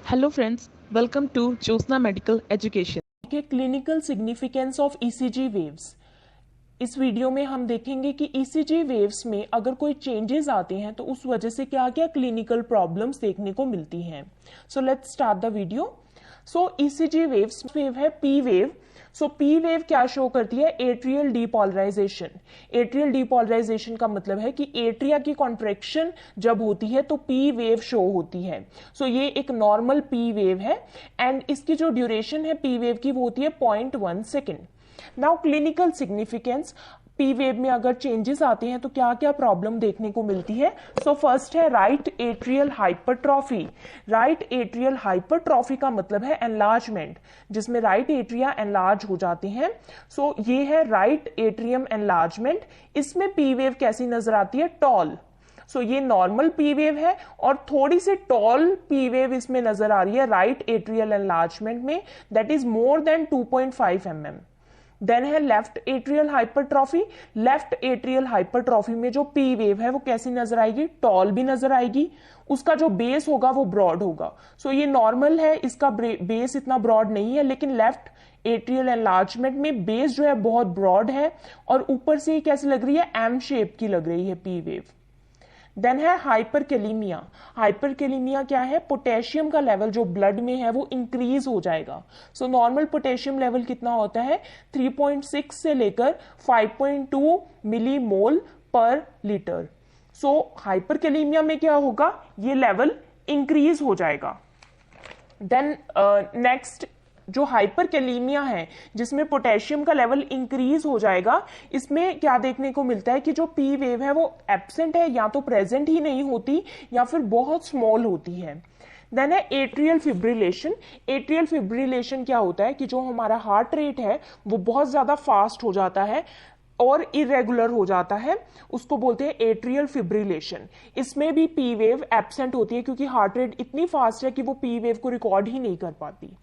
Hello friends, welcome to Josna Medical Education. के clinical significance of ECG waves. इस video में हम देखेंगे कि ईसीजी वेव्स में अगर कोई चेंजेस आते हैं तो उस वजह से क्या क्या क्लिनिकल प्रॉब्लम्स देखने को मिलती हैं। So let's start the video. So ECG waves wave है P wave. So P wave क्या शो करती है? Atrial depolarisation. एट्रियल डीपोलराइजेशन का मतलब है कि एट्रिया की कॉन्ट्रैक्शन जब होती है तो पी वेव शो होती है। सो ये एक नॉर्मल पी वेव है एंड इसकी जो ड्यूरेशन है पी वेव की वो होती है 0.1 second. Now clinical significance, P wave में अगर चेंजेस आते हैं तो क्या क्या प्रॉब्लम देखने को मिलती है। सो फर्स्ट है right atrial hypertrophy. Right atrial hypertrophy का मतलब है एनलार्जमेंट, जिसमें राइट एट्रिया एनलार्ज हो जाते हैं। सो ये है राइट एट्रियम एनलार्जमेंट। इसमें पी वेव कैसी नजर आती है? टॉल। सो ये नॉर्मल पी वेव है और थोड़ी सी टॉल पी वेव इसमें नजर आ रही है राइट एट्रियल एनलार्जमेंट में, that is more than 2.5 mm। Then है left atrial hypertrophy. Left atrial hypertrophy में जो पी वेव है वो कैसी नजर आएगी? टॉल भी नजर आएगी। उसका जो बेस होगा वो ब्रॉड होगा। सो ये नॉर्मल है, इसका बेस इतना ब्रॉड नहीं है, लेकिन लेफ्ट एट्रियल एनलार्जमेंट में बेस जो है बहुत ब्रॉड है और ऊपर से कैसी लग रही है? एम शेप की लग रही है पी वेव। देन है हाइपरकेलीमिया। हाइपरकेलीमिया क्या है? पोटेशियम का लेवल जो ब्लड में है वो इंक्रीज हो जाएगा। सो नॉर्मल पोटेशियम लेवल कितना होता है? 3.6 से लेकर 5.2 मिलीमोल पर लीटर। सो हाइपरकेलीमिया में क्या होगा? ये लेवल इंक्रीज हो जाएगा। देन नेक्स्ट जो हाइपरकेलीमिया है जिसमें पोटेशियम का लेवल इंक्रीज हो जाएगा, इसमें क्या देखने को मिलता है कि जो पी वेव है वो एब्सेंट है, या तो प्रेजेंट ही नहीं होती या फिर बहुत स्मॉल होती है। देन है एट्रियल फिब्रिलेशन। एट्रियल फिब्रिलेशन क्या होता है कि जो हमारा हार्ट रेट है वो बहुत ज्यादा फास्ट हो जाता है और इरेगुलर हो जाता है, उसको बोलते हैं एट्रियल फिब्रिलेशन। इसमें भी पी वेव एब्सेंट होती है क्योंकि हार्ट रेट इतनी फास्ट है कि वो पी वेव को रिकॉर्ड ही नहीं कर पाती।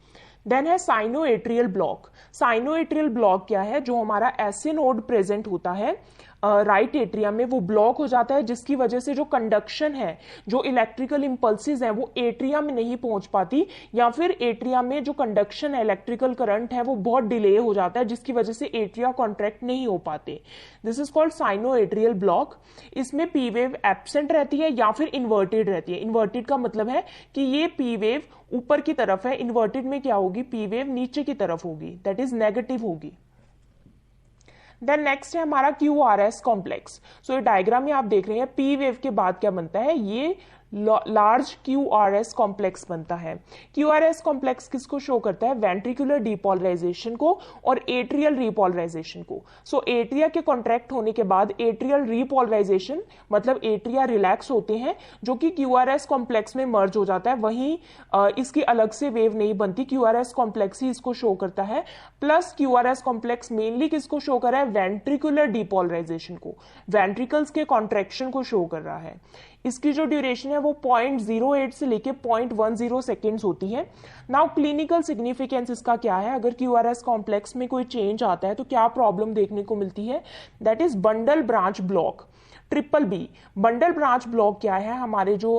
देन है साइनोएट्रियल ब्लॉक। साइनोएट्रियल ब्लॉक क्या है? जो हमारा एसए नोड प्रेजेंट होता है राइट एट्रिया में वो ब्लॉक हो जाता है, जिसकी वजह से जो कंडक्शन है, जो इलेक्ट्रिकल इंपल्सेस हैं वो एट्रिया में नहीं पहुंच पाती, या फिर एट्रिया में जो कंडक्शन है, इलेक्ट्रिकल करंट है वो बहुत डिले हो जाता है, जिसकी वजह से एट्रिया कॉन्ट्रैक्ट नहीं हो पाते। This is called sinoatrial block. इसमें पी वेव एब्सेंट रहती है या फिर इन्वर्टेड रहती है। इन्वर्टेड का मतलब है कि ये पी वेव ऊपर की तरफ है, इन्वर्टेड में क्या होगी? पी वेव नीचे की तरफ होगी, दैट इज नेगेटिव होगी। देन नेक्स्ट है हमारा QRS कॉम्प्लेक्स। सो ये डायग्राम में आप देख रहे हैं पी वेव के बाद क्या बनता है? ये लार्ज QRS कॉम्प्लेक्स बनता है। QRS कॉम्प्लेक्स किसको शो करता है? वेंट्रिकुलर डीपोलराइजेशन को और एट्रियल रीपोलराइजेशन को। सो एट्रिया के कॉन्ट्रैक्ट होने के बाद एट्रियल रीपोलराइजेशन मतलब एट्रिया रिलैक्स होते हैं, जो कि QRS कॉम्प्लेक्स में मर्ज हो जाता है। वहीं इसकी अलग से वेव नहीं बनती, QRS कॉम्प्लेक्स ही इसको शो करता है। प्लस QRS कॉम्प्लेक्स मेनली किसको शो कर रहा है? वेंट्रिकुलर डीपोलराइजेशन को, वेंट्रिकल्स के कॉन्ट्रैक्शन को शो कर रहा है। इसकी जो ड्यूरेशन है वो 0.08 से लेके 0.10 सेकेंड्स होती है। नाउ क्लिनिकल सिग्निफिकेंस इसका क्या है? अगर QRS कॉम्प्लेक्स में कोई चेंज आता है तो क्या प्रॉब्लम देखने को मिलती है? That is bundle branch block. Triple B bundle branch block क्या है? हमारे जो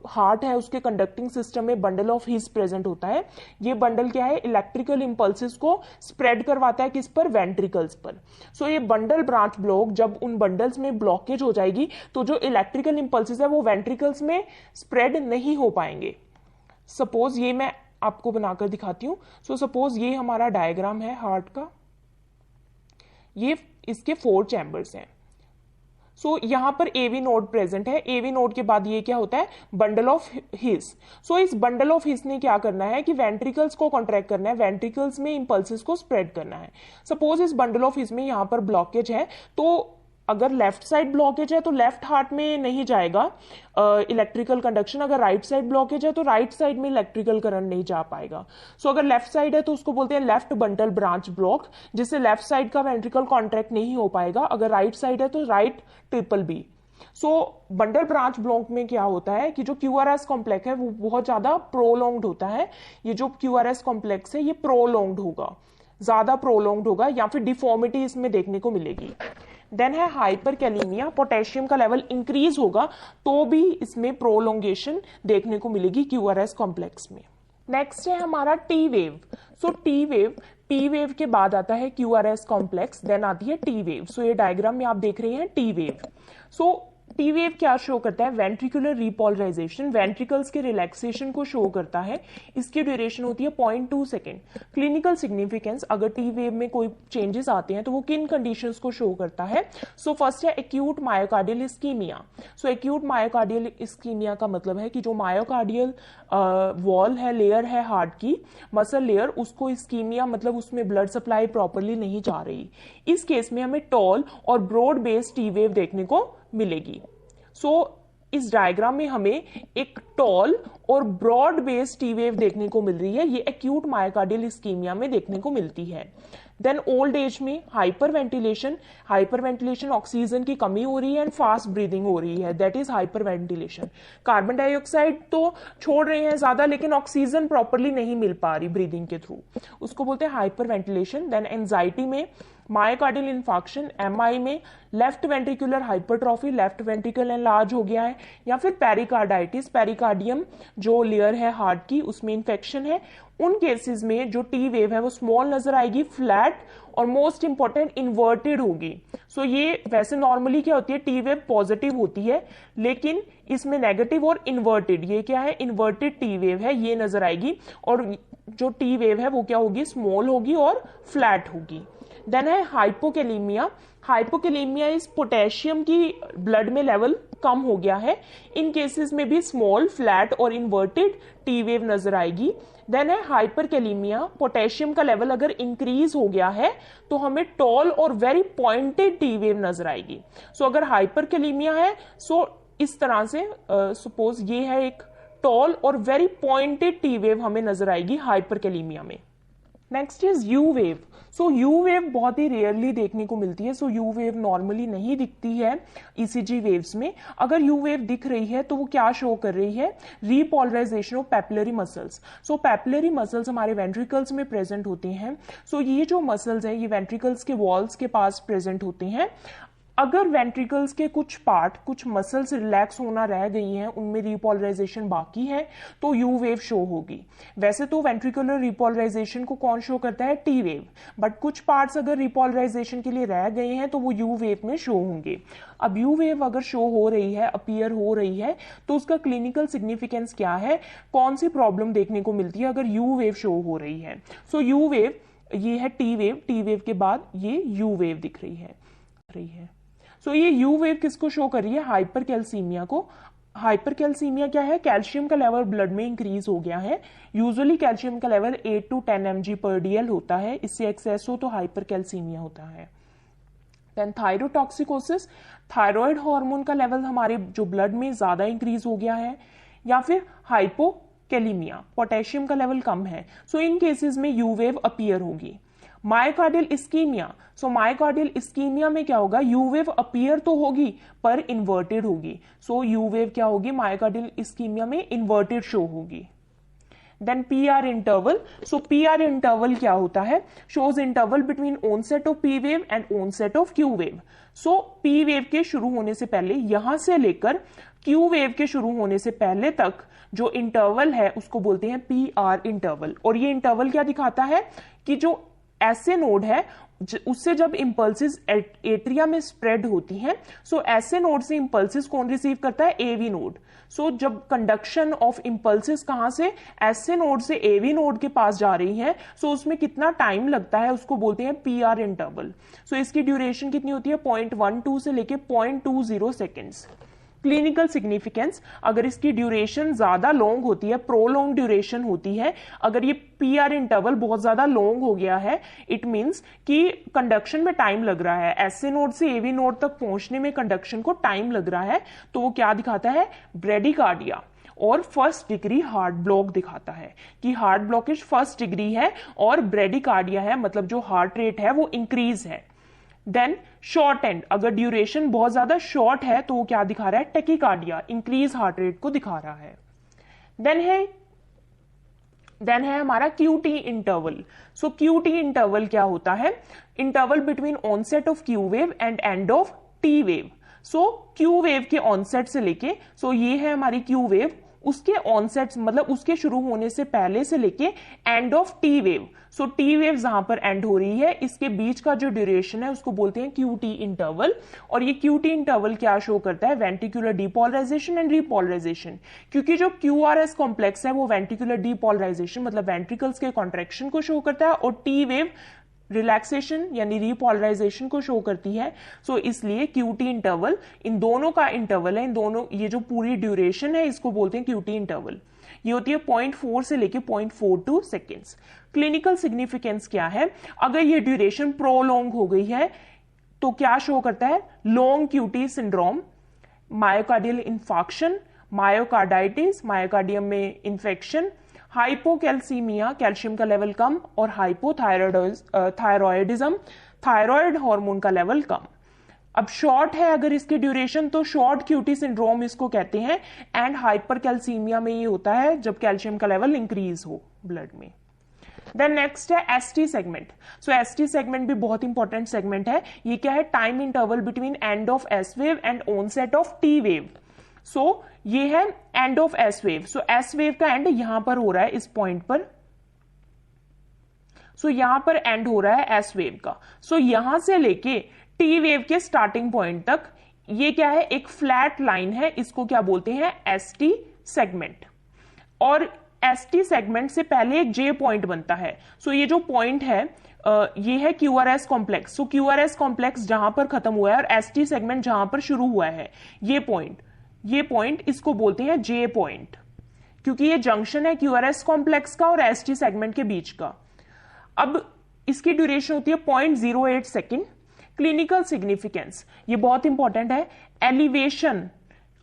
हार्ट है उसके कंडक्टिंग सिस्टम में बंडल ऑफ हिस प्रेजेंट होता है। ये बंडल क्या है? इलेक्ट्रिकल इंपल्सेस को स्प्रेड करवाता है, किस पर? वेंट्रिकल्स पर। सो ये बंडल ब्रांच ब्लॉक जब उन बंडल्स में ब्लॉकेज हो जाएगी तो जो इलेक्ट्रिकल इंपल्सेस है वो वेंट्रिकल्स में स्प्रेड नहीं हो पाएंगे। सपोज ये मैं आपको बनाकर दिखाती हूं। सो सपोज ये हमारा डायग्राम है हार्ट का, ये इसके 4 चैम्बर्स हैं। सो यहां पर एवी नोड प्रेजेंट है। एवी नोड के बाद ये क्या होता है? बंडल ऑफ हिस। सो इस बंडल ऑफ हिस ने क्या करना है कि वेंट्रिकल्स को कॉन्ट्रैक्ट करना है, वेंट्रिकल्स में इंपल्सेस को स्प्रेड करना है। सपोज इस बंडल ऑफ हिस में यहां पर ब्लॉकेज है, तो अगर लेफ्ट साइड ब्लॉकेज है तो लेफ्ट हार्ट में नहीं जाएगा इलेक्ट्रिकल कंडक्शन। अगर राइट साइड ब्लॉकेज है तो राइट साइड में इलेक्ट्रिकल करंट नहीं जा पाएगा। सो अगर लेफ्ट साइड है तो उसको बोलते हैं लेफ्ट बंडल ब्रांच ब्लॉक, जिससे लेफ्ट साइड का वेंट्रिकल कॉन्ट्रैक्ट नहीं हो पाएगा। अगर राइट साइड है तो राइट ट्रिपल बी। सो बंडल ब्रांच ब्लॉक में क्या होता है कि जो QRS कॉम्प्लेक्स है वो बहुत ज्यादा प्रोलॉन्ग्ड होता है। ये जो QRS कॉम्प्लेक्स है ये प्रोलॉन्ग्ड होगा, ज्यादा प्रोलॉन्ग्ड होगा, या फिर डिफॉर्मिटी इसमें देखने को मिलेगी। देन है हाइपरकैलेमिया, पोटेशियम का लेवल इंक्रीज होगा तो भी इसमें प्रोलोंगेशन देखने को मिलेगी क्यूआरएस कॉम्प्लेक्स में। नेक्स्ट है हमारा T wave. So T wave, P wave के बाद आता है क्यूआरएस कॉम्प्लेक्स, देन आती है टी वेव। सो ये डायग्राम में आप देख रहे हैं T wave. So T wave क्या शो करता है? वेंट्रिकुलर रिपोलराइजेशन, वेंट्रिकल्स के रिलैक्सेशन को शो करता है। इसकी ड्यूरेशन होती है 0.2 सेकेंड। क्लिनिकल सिग्निफिकेंस, अगर टी वेव में कोई चेंजेस आते हैं तो वो किन कंडीशंस को शो करता है? सो फर्स्ट है एक्यूट मायोकार्डियल इस्कीमिया। सो एक्यूट मायोकार्डियल इस्कीमिया का मतलब है कि जो मायोकार्डियल वॉल है, लेयर है हार्ट की, मसल लेयर, उसको इस्कीमिया मतलब उसमें ब्लड सप्लाई प्रॉपरली नहीं जा रही। इस केस में हमें टॉल और ब्रॉड बेस्ड टी वेव देखने को मिलेगी। सो इस डायग्राम में हमें एक टॉल और ब्रॉड बेस्ड टी वेव देखने को मिल रही है। ये एक्यूट मायोकार्डियल इस्कीमिया में देखने को मिलती है। देन ओल्ड एज में हाइपरवेंटिलेशन, हाइपरवेंटिलेशन ऑक्सीजन की कमी हो रही है एंड फास्ट ब्रीदिंग हो रही है, that is hyperventilation. Carbon dioxide तो छोड़ रहे हैं ज्यादा लेकिन ऑक्सीजन प्रॉपरली नहीं मिल पा रही ब्रीदिंग के थ्रू, उसको बोलते हैं हाइपरवेंटिलेशन। देन एंजाइटी में मायोकार्डियल इन्फार्क्शन, एमआई में left ventricular hypertrophy, left ventricle enlarge हो गया है, या फिर पेरिकार्डाइटिस, पेरिकार्डियम जो लेयर है हार्ट की उसमें इंफेक्शन है। उन केसेस में जो टी वेव है वो स्मॉल नजर आएगी, फ्लैट और मोस्ट इंपॉर्टेंट इन्वर्टेड होगी। सो ये वैसे नॉर्मली क्या होती है, टी वेव पॉजिटिव होती है लेकिन इसमें नेगेटिव और इन्वर्टेड, ये क्या है, इन्वर्टेड टी वेव है, ये नजर आएगी। और जो टी वेव है वो क्या होगी, स्मॉल होगी और फ्लैट होगी। देन है हाइपोकैलेमिया। हाइपोकैलेमिया इस पोटेशियम की ब्लड में लेवल कम हो गया है। इन केसेस में भी स्मॉल, फ्लैट और इन्वर्टेड टी वेव नजर आएगी। देन है हाइपरकैलेमिया, पोटेशियम का लेवल अगर इंक्रीज हो गया है तो हमें टॉल और वेरी पॉइंटेड टी वेव नजर आएगी। सो अगर हाइपरकैलेमिया है सो इस तरह से सपोज ये है एक टॉल और वेरी पॉइंटेड टी वेव हमें नजर आएगी हाइपरकैलेमिया में। Next is you wave. So you wave बहुत ही रेयरली देखने को मिलती है। सो यू वेव नॉर्मली नहीं दिखती है ईसीजी वेव्स में। अगर यू वेव दिख रही है तो वो क्या शो कर रही है, repolarisation of papillary muscles. So papillary muscles हमारे वेंट्रिकल्स में प्रेजेंट होते हैं। सो ये जो मसल्स हैं ये वेंट्रिकल्स के वॉल्स के पास प्रेजेंट होते हैं। अगर वेंट्रिकल्स के कुछ पार्ट, कुछ मसल्स रिलैक्स होना रह गई हैं, उनमें रिपोलराइजेशन बाकी है तो यू वेव शो होगी। वैसे तो वेंट्रिकुलर रिपोलराइजेशन को कौन शो करता है, टी वेव, बट कुछ पार्ट्स अगर रिपोलराइजेशन के लिए रह गए हैं तो वो यू वेव में शो होंगे। अब यू वेव अगर शो हो रही है, अपीयर हो रही है, तो उसका क्लिनिकल सिग्निफिकेंस क्या है, कौन सी प्रॉब्लम देखने को मिलती है अगर यू वेव शो हो रही है। सो यू वेव, ये है टी वेव, टी वेव के बाद ये यू वेव दिख रही है। सो ये यू वेव किसको शो कर रही है, हाइपरकैल्सीमिया को। हाइपरकैल्सीमिया क्या है, कैल्शियम का लेवल ब्लड में इंक्रीज हो गया है। यूजुअली कैल्शियम का लेवल 8 to 10 mg/dl होता है, इससे एक्सेस हो तो हाइपरकैल्सीमिया होता है। देन थायरोटॉक्सिकोसिस, थायराइड हार्मोन का लेवल हमारे जो ब्लड में ज्यादा इंक्रीज हो गया है, या फिर हाइपोकैलेमिया, पोटेशियम का लेवल कम है। सो इन केसेस में यू वेव अपीयर होगी। मायोकार्डियल इस्कीमिया, सो मायोकार्डियल इस्कीमिया में क्या होगा, यू वेव अपीयर तो होगी पर इन्वर्टेड होगी। सो यू वेव क्या होगी, मायोकार्डियल इस्कीमिया में इन्वर्टेड शो होगी। Then P R interval. So P R interval क्या होता है, shows interval between onset of P wave and onset of Q wave. So P wave के शुरू होने से पहले, यहां से लेकर क्यू वेव के शुरू होने से पहले तक जो इंटरवल है उसको बोलते हैं पी आर इंटरवल। और ये इंटरवल क्या दिखाता है कि जो ऐसे नोड है उससे जब इंपल्सिस एट्रिया में स्प्रेड होती हैं, सो ऐसे नोड से इंपल्सिस कौन रिसीव करता है, एवी नोड। सो जब कंडक्शन ऑफ इंपल्सिस कहां से, ऐसे नोड से एवी नोड के पास जा रही है, सो उसमें कितना टाइम लगता है उसको बोलते हैं पी आर इंटरवल। सो इसकी ड्यूरेशन कितनी होती है, 0.12 से लेके 0.20 सेकेंड्स। क्लिनिकल सिग्निफिकेंस, अगर इसकी ड्यूरेशन ज्यादा लॉन्ग होती है, प्रोलॉन्ग ड्यूरेशन होती है, अगर ये पी आर इंटरवल बहुत ज्यादा लॉन्ग हो गया है, इट मींस कि कंडक्शन में टाइम लग रहा है, एसए नोड से एवी नोड तक पहुंचने में कंडक्शन को टाइम लग रहा है, तो वो क्या दिखाता है, ब्रेडिकार्डिया और फर्स्ट डिग्री हार्ट ब्लॉक दिखाता है कि हार्ट ब्लॉकेज फर्स्ट डिग्री है और ब्रेडिकार्डिया है, मतलब जो हार्ट रेट है वो इंक्रीज है। देन शॉर्ट एंड, अगर ड्यूरेशन बहुत ज्यादा शॉर्ट है तो वो क्या दिखा रहा है, टेकिकार्डिया, इंक्रीज हार्ट रेट को दिखा रहा है। देन है देन है हमारा QT interval. So QT interval क्या होता है? Interval between onset of Q wave and end of T wave. So Q wave के ऑनसेट से लेके, सो ये है हमारी Q वेव, उसके ऑनसेट मतलब उसके शुरू होने से पहले से लेके and of T wave. So T wave जहां पर एंड हो रही है, इसके बीच का जो ड्यूरेशन है उसको बोलते हैं QT इंटरवल। और ये QT इंटरवल क्या शो करता है? Ventricular depolarisation and repolarisation. क्योंकि जो QRS कॉम्प्लेक्स है वो वेंट्रिकुलर डीपोलराइजेशन मतलब वेंट्रिकल्स के कॉन्ट्रेक्शन को शो करता है, और T वेव रिलैक्सेशन यानी रीपोलराइजेशन को शो करती है। सो इसलिए QT इंटरवल इन दोनों का इंटरवल है, इन दोनों ये जो पूरी ड्यूरेशन है इसको बोलते हैं QT इंटरवल। ये होती है 0.4 से लेके 0.42 सेकेंड्स। क्लिनिकल सिग्निफिकेंस क्या है? अगर ये ड्यूरेशन प्रोलॉन्ग हो गई है तो क्या शो करता है? Long QT syndrome, myocardial infarction, myocarditis, myocardium में इंफेक्शन, हाइपोकैल्सीमिया कैल्शियम का लेवल कम, और हाइपोथायरॉयडिज्म थायराइड हार्मोन का लेवल कम। अब शॉर्ट है अगर इसकी ड्यूरेशन तो शॉर्ट QT सिंड्रोम इसको कहते हैं। एंड हाइपरकैल्सीमिया में ये होता है जब कैल्शियम का लेवल इंक्रीज हो ब्लड में। देन नेक्स्ट है ST segment. So ST segment भी बहुत इंपॉर्टेंट सेगमेंट है। ये क्या है? Time interval between end of S wave and onset of T wave. So ये है end of S wave. So S wave का एंड यहां पर हो रहा है इस पॉइंट पर। सो यहां पर एंड हो रहा है S वेव का। सो यहां से लेके T वेव के स्टार्टिंग पॉइंट तक ये क्या है? एक फ्लैट लाइन है, इसको क्या बोलते हैं? ST segment. और ST सेगमेंट से पहले एक J पॉइंट बनता है। सो ये जो पॉइंट है ये है QRS कॉम्प्लेक्स। सो QRS कॉम्प्लेक्स जहां पर खत्म हुआ है और ST सेगमेंट जहां पर शुरू हुआ है, ये पॉइंट इसको बोलते हैं J पॉइंट, क्योंकि ये जंक्शन है QRS कॉम्प्लेक्स का और ST सेगमेंट के बीच का। अब इसकी ड्यूरेशन होती है 0.08 सेकेंड। क्लिनिकल सिग्निफिकेंस ये बहुत इंपॉर्टेंट है। एलिवेशन,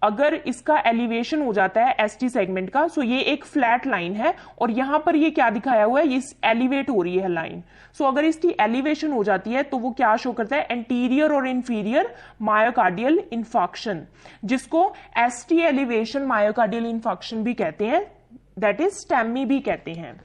अगर इसका एलिवेशन हो जाता है ST सेगमेंट का, सो ये एक फ्लैट लाइन है और यहां पर ये क्या दिखाया हुआ है? ये एलिवेट हो रही है लाइन। सो अगर इसकी एलिवेशन हो जाती है तो वो क्या शो करता है? एंटीरियर और इंफीरियर मायोकार्डियल इंफार्क्शन, जिसको ST एलिवेशन मायोकार्डियल इंफार्क्शन भी कहते हैं, दैट इज STEMI भी कहते हैं।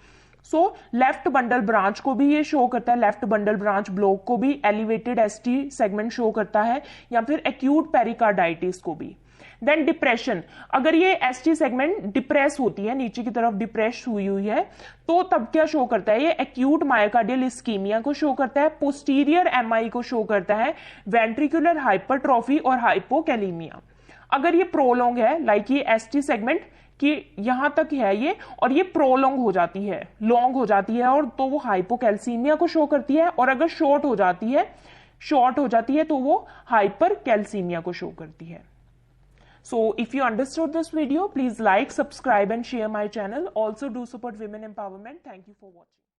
सो लेफ्ट बंडल ब्रांच को भी ये शो करता है, लेफ्ट बंडल ब्रांच ब्लॉक को भी एलिवेटेड ST सेगमेंट शो करता है, या फिर एक्यूट पेरिकार्डाइटिस को भी। देन डिप्रेशन, अगर ये ST सेगमेंट डिप्रेस होती है, नीचे की तरफ डिप्रेस हुई है, तो तब क्या शो करता है? ये एक्यूट मायोकार्डियल इस्कीमिया को शो करता है, पोस्टीरियर MI को शो करता है, वेंट्रिकुलर हाइपरट्रॉफी और हाइपोकैलीमिया। अगर ये प्रोलॉन्ग है, लाइक ये ST सेगमेंट कि यहां तक है ये, और ये प्रोलॉन्ग हो जाती है, लॉन्ग हो जाती है, और तो वो हाइपोकैल्सीमिया को शो करती है। और अगर शॉर्ट हो जाती है तो वो हाइपरकैल्सीमिया को शो करती है। So if you understood this video, please like, subscribe and share my channel. Also do support women empowerment. Thank you for watching.